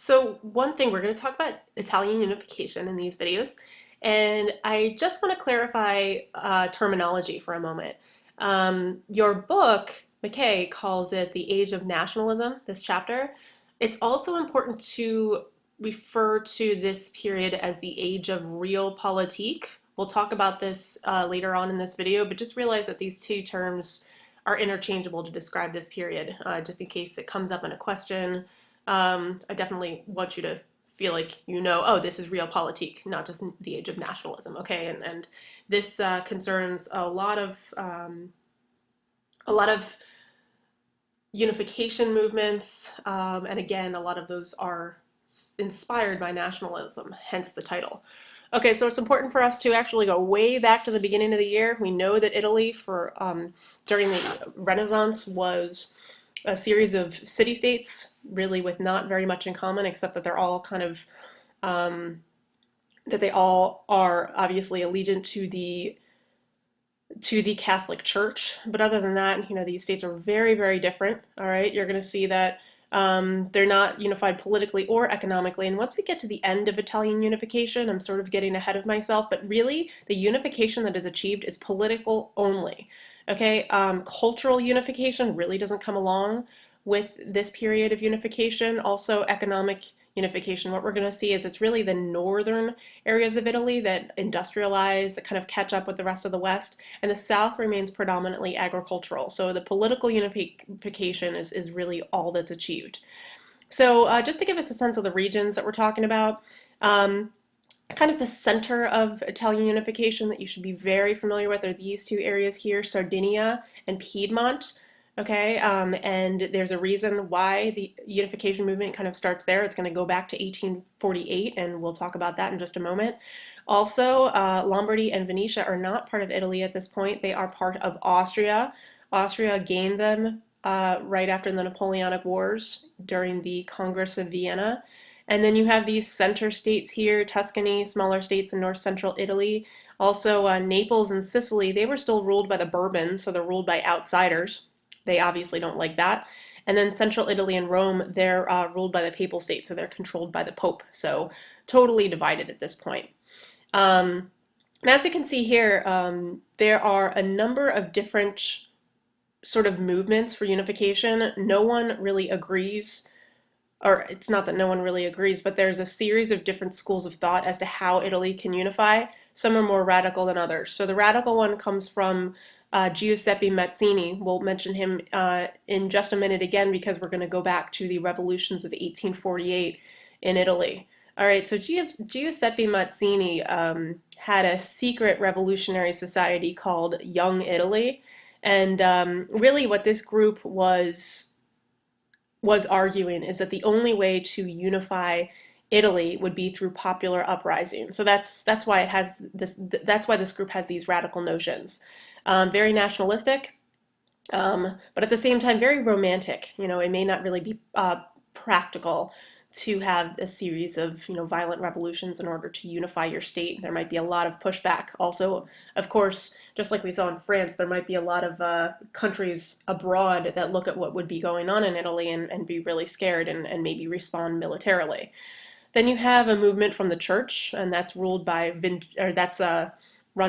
So one thing, we're going to talk about Italian unification in these videos, and I just want to clarify terminology for a moment. Your book, McKay, calls it the Age of Nationalism, this chapter. It's also important to refer to this period as the Age of Realpolitik. We'll talk about this later on in this video, but just realize that these two terms are interchangeable to describe this period, just in case it comes up in a question. I definitely want you to feel like oh, this is realpolitik, not just the age of nationalism, okay? And this concerns a lot of unification movements, and again, a lot of those are inspired by nationalism, hence the title. Okay, so it's important for us to actually go way back to the beginning of the year. We know that Italy during the Renaissance was a series of city-states, really with not very much in common, except that they're all that they all are obviously allegiant to the Catholic Church. But other than that, these states are very, very different. All right, you're going to see that they're not unified politically or economically. And once we get to the end of Italian unification, I'm sort of getting ahead of myself, but really the unification that is achieved is political only. Okay, cultural unification really doesn't come along with this period of unification. Also, economic unification. What we're going to see is it's really the northern areas of Italy that industrialize, that kind of catch up with the rest of the West, and the South remains predominantly agricultural. So the political unification is really all that's achieved. So just to give us a sense of the regions that we're talking about, kind of the center of Italian unification that you should be very familiar with are these two areas here, Sardinia and Piedmont. Okay, and there's a reason why the unification movement kind of starts there. It's going to go back to 1848, and we'll talk about that in just a moment. Also, Lombardy and Venetia are not part of Italy at this point. They are part of Austria. Austria gained them right after the Napoleonic Wars during the Congress of Vienna. And then you have these center states here, Tuscany, smaller states in north central Italy. Also, Naples and Sicily, they were still ruled by the Bourbons, so they're ruled by outsiders. They obviously don't like that. And then central Italy and Rome, they're ruled by the Papal State, so they're controlled by the Pope. So totally divided at this point. And as you can see here, there are a number of different sort of movements for unification. No one really agrees, or it's not that no one really agrees, but there's a series of different schools of thought as to how Italy can unify. Some are more radical than others. So the radical one comes from Giuseppe Mazzini. We'll mention him in just a minute again because we're going to go back to the revolutions of 1848 in Italy. All right, so Giuseppe Mazzini had a secret revolutionary society called Young Italy, and really what this group was arguing is that the only way to unify Italy would be through popular uprising. So that's why it has this. That's why this group has these radical notions. Very nationalistic, but at the same time very romantic. It may not really be practical to have a series of violent revolutions in order to unify your state. There might be a lot of pushback. Also, of course, just like we saw in France, there might be a lot of countries abroad that look at what would be going on in Italy and be really scared and maybe respond militarily. Then you have a movement from the church, and that's run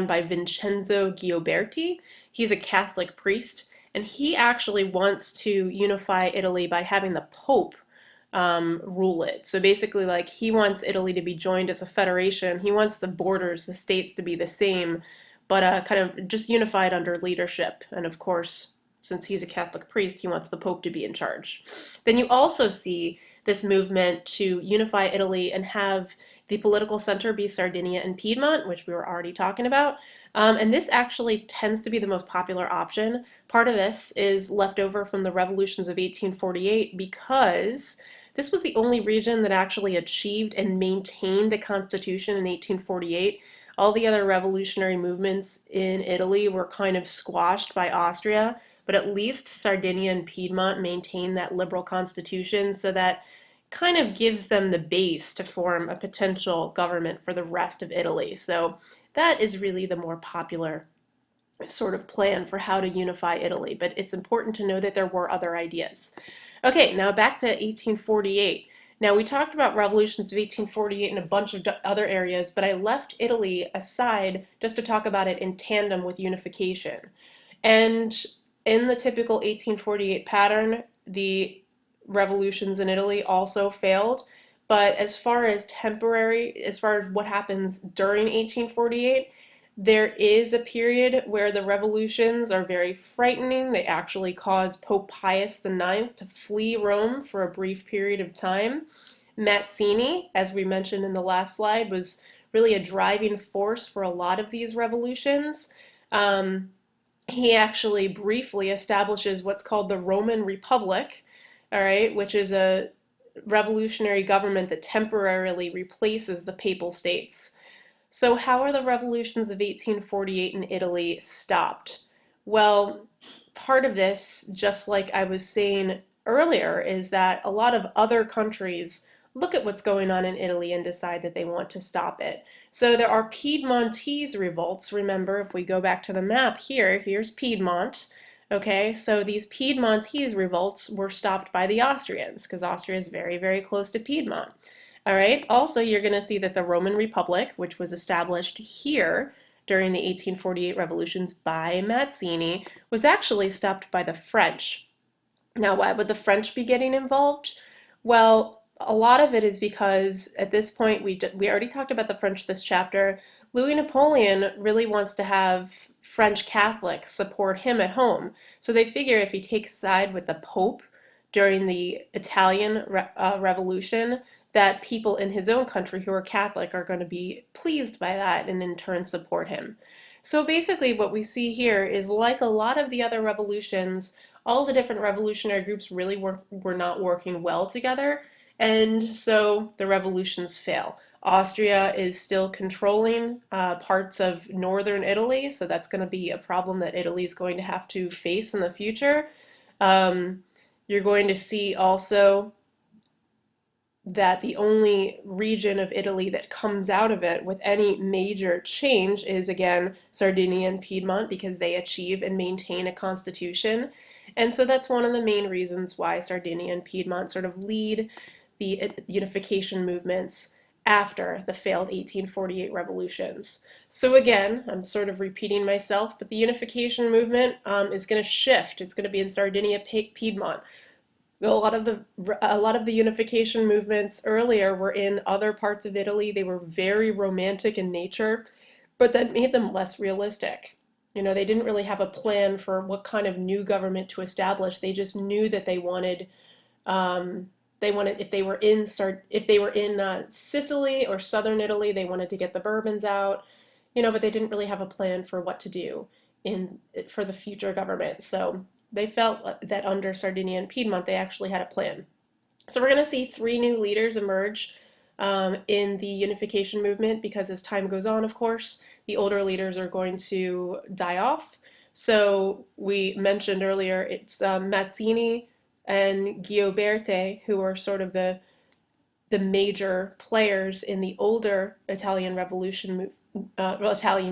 by Vincenzo Gioberti. He's a Catholic priest, and he actually wants to unify Italy by having the Pope rule it. So basically, like, he wants Italy to be joined as a federation. He wants the borders, the states to be the same, but kind of just unified under leadership. And of course, since he's a Catholic priest, he wants the Pope to be in charge. Then you also see this movement to unify Italy and have the political center be Sardinia and Piedmont, which we were already talking about. And this actually tends to be the most popular option. Part of this is left over from the revolutions of 1848 because this was the only region that actually achieved and maintained a constitution in 1848. All the other revolutionary movements in Italy were kind of squashed by Austria, but at least Sardinia and Piedmont maintained that liberal constitution, so that kind of gives them the base to form a potential government for the rest of Italy. So that is really the more popular sort of plan for how to unify Italy, but it's important to know that there were other ideas. Okay, now back to 1848. Now, we talked about revolutions of 1848 and a bunch of other areas, but I left Italy aside just to talk about it in tandem with unification. And in the typical 1848 pattern, the revolutions in Italy also failed. But as far as what happens during 1848, there is a period where the revolutions are very frightening. They actually cause Pope Pius IX to flee Rome for a brief period of time. Mazzini, as we mentioned in the last slide, was really a driving force for a lot of these revolutions. Um, he actually briefly establishes what's called the Roman Republic, all right, which is a revolutionary government that temporarily replaces the papal states. So, how are the revolutions of 1848 in Italy stopped? Well, part of this, just like I was saying earlier, is that a lot of other countries look at what's going on in Italy and decide that they want to stop it. So, there are Piedmontese revolts. Remember, if we go back to the map here, here's Piedmont. Okay, so these Piedmontese revolts were stopped by the Austrians because Austria is very, very close to Piedmont. All right. Also, you're going to see that the Roman Republic, which was established here during the 1848 revolutions by Mazzini, was actually stopped by the French. Now, why would the French be getting involved? Well, a lot of it is because at this point, we already talked about the French this chapter. Louis Napoleon really wants to have French Catholics support him at home. So they figure if he takes side with the Pope during the Italian Revolution, that people in his own country who are Catholic are going to be pleased by that and in turn support him. So basically, what we see here is like a lot of the other revolutions, all the different revolutionary groups really were not working well together, and so the revolutions fail. Austria is still controlling parts of northern Italy, so that's going to be a problem that Italy is going to have to face in the future. Um, you're going to see also that the only region of Italy that comes out of it with any major change is, again, Sardinia and Piedmont because they achieve and maintain a constitution. And so that's one of the main reasons why Sardinia and Piedmont sort of lead the unification movements after the failed 1848 revolutions. So again, I'm sort of repeating myself, but the unification movement is going to shift. It's going to be in Sardinia, Piedmont. A lot of the unification movements earlier were in other parts of Italy. They were very romantic in nature, but that made them less realistic. They didn't really have a plan for what kind of new government to establish. They just knew that they wanted if they were in Sicily or southern Italy, they wanted to get the Bourbons out, but they didn't really have a plan for what to do in for the future government. So they felt that under Sardinia and Piedmont, they actually had a plan. So we're going to see three new leaders emerge in the unification movement because as time goes on, of course, the older leaders are going to die off. So we mentioned earlier it's Mazzini and Gioberti who are sort of the major players in the older Italian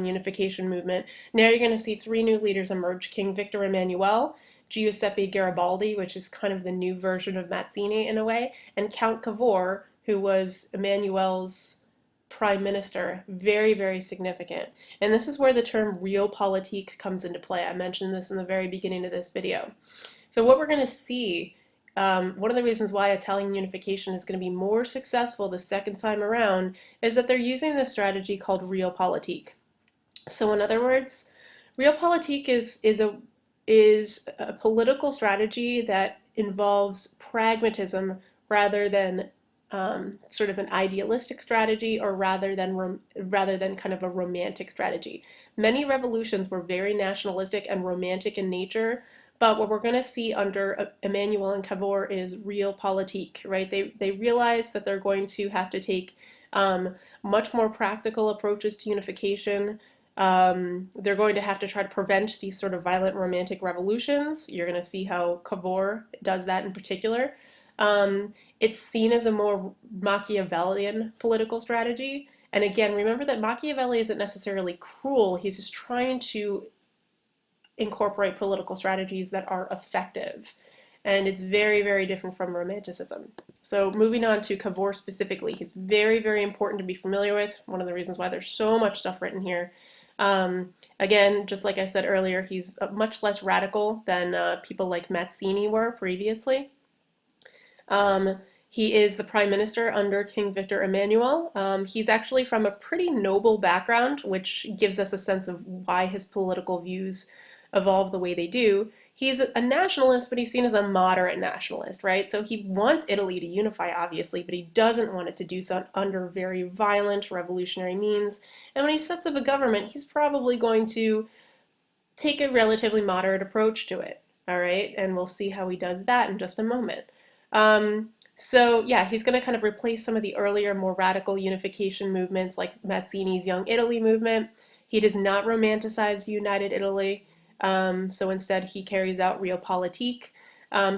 unification movement. Now you're going to see three new leaders emerge: King Victor Emmanuel, Giuseppe Garibaldi, which is kind of the new version of Mazzini in a way, and Count Cavour, who was Emmanuel's prime minister. Very, very significant. And this is where the term realpolitik comes into play. I mentioned this in the very beginning of this video. So what we're going to see, one of the reasons why Italian unification is going to be more successful the second time around is that they're using this strategy called realpolitik. So in other words, realpolitik is a political strategy that involves pragmatism rather than sort of an idealistic strategy, or rather than kind of a romantic strategy. Many revolutions were very nationalistic and romantic in nature, but what we're going to see under Emmanuel and Cavour is realpolitik, right? They realize that they're going to have to take much more practical approaches to unification. They're going to have to try to prevent these sort of violent romantic revolutions. You're going to see how Cavour does that in particular. It's seen as a more Machiavellian political strategy. And again, remember that Machiavelli isn't necessarily cruel. He's just trying to incorporate political strategies that are effective. and it's very, very different from Romanticism. So moving on to Cavour specifically, he's very, very important to be familiar with. One of the reasons why there's so much stuff written here. Again, just like I said earlier, he's much less radical than people like Mazzini were previously. Um, he is the prime minister under King Victor Emmanuel. He's actually from a pretty noble background, which gives us a sense of why his political views evolve the way they do. He's a nationalist, but he's seen as a moderate nationalist, right? So he wants Italy to unify, obviously, but he doesn't want it to do so under very violent revolutionary means. And when he sets up a government, he's probably going to take a relatively moderate approach to it, all right? And we'll see how he does that in just a moment. So yeah, he's going to kind of replace some of the earlier, more radical unification movements like Mazzini's Young Italy movement. He does not romanticize United Italy, so instead he carries out realpolitik.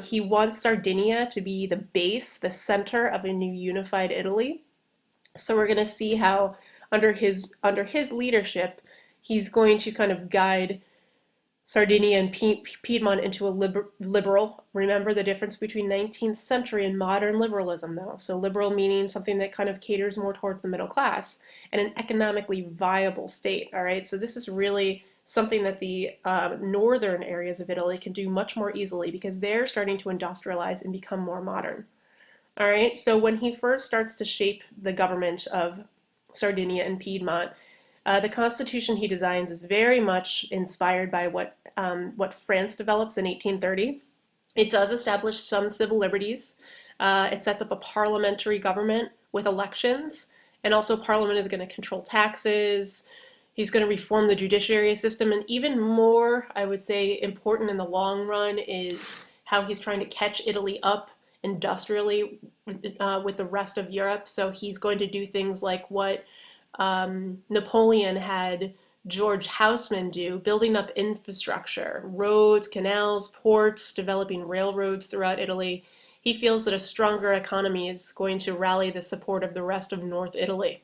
He wants Sardinia to be the base, the center of a new unified Italy. So we're going to see how under his leadership, he's going to kind of guide Sardinia and Piedmont into a liberal. Remember the difference between 19th century and modern liberalism, though. So liberal meaning something that kind of caters more towards the middle class and an economically viable state, all right? So this is really something that the northern areas of Italy can do much more easily because they're starting to industrialize and become more modern. All right, so when he first starts to shape the government of Sardinia and Piedmont, the constitution he designs is very much inspired by what France develops in 1830. It does establish some civil liberties. It sets up a parliamentary government with elections, and also Parliament is going to control taxes. He's going to reform the judiciary system, and even more, I would say, important in the long run is how he's trying to catch Italy up industrially with the rest of Europe. So he's going to do things like what Napoleon had George Haussmann do, building up infrastructure, roads, canals, ports, developing railroads throughout Italy. He feels that a stronger economy is going to rally the support of the rest of North Italy.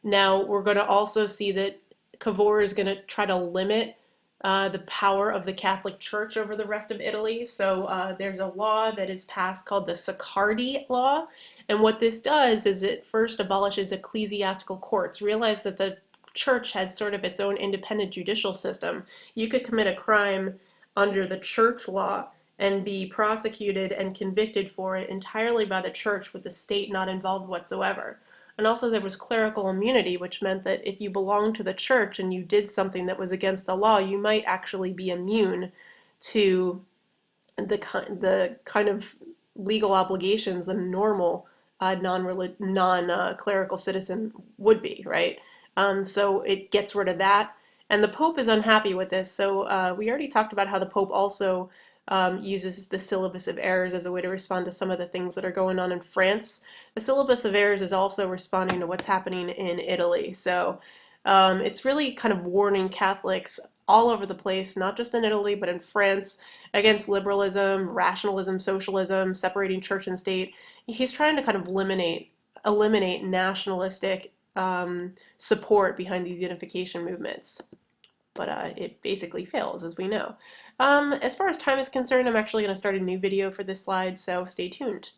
Now, we're going to also see that Cavour is going to try to limit the power of the Catholic Church over the rest of Italy. So there's a law that is passed called the Saccardi Law. And what this does is it first abolishes ecclesiastical courts. Realize that the church has sort of its own independent judicial system. You could commit a crime under the church law and be prosecuted and convicted for it entirely by the church with the state not involved whatsoever. And also there was clerical immunity, which meant that if you belonged to the church and you did something that was against the law, you might actually be immune to the kind of legal obligations that a normal non-clerical citizen would be, right? So it gets rid of that. And the Pope is unhappy with this. So we already talked about how the Pope also uses the syllabus of errors as a way to respond to some of the things that are going on in France. The syllabus of errors is also responding to what's happening in Italy. So it's really kind of warning Catholics all over the place, not just in Italy, but in France, against liberalism, rationalism, socialism, separating church and state. He's trying to kind of eliminate nationalistic support behind these unification movements. But it basically fails, as we know. As far as time is concerned, I'm actually going to start a new video for this slide, so stay tuned.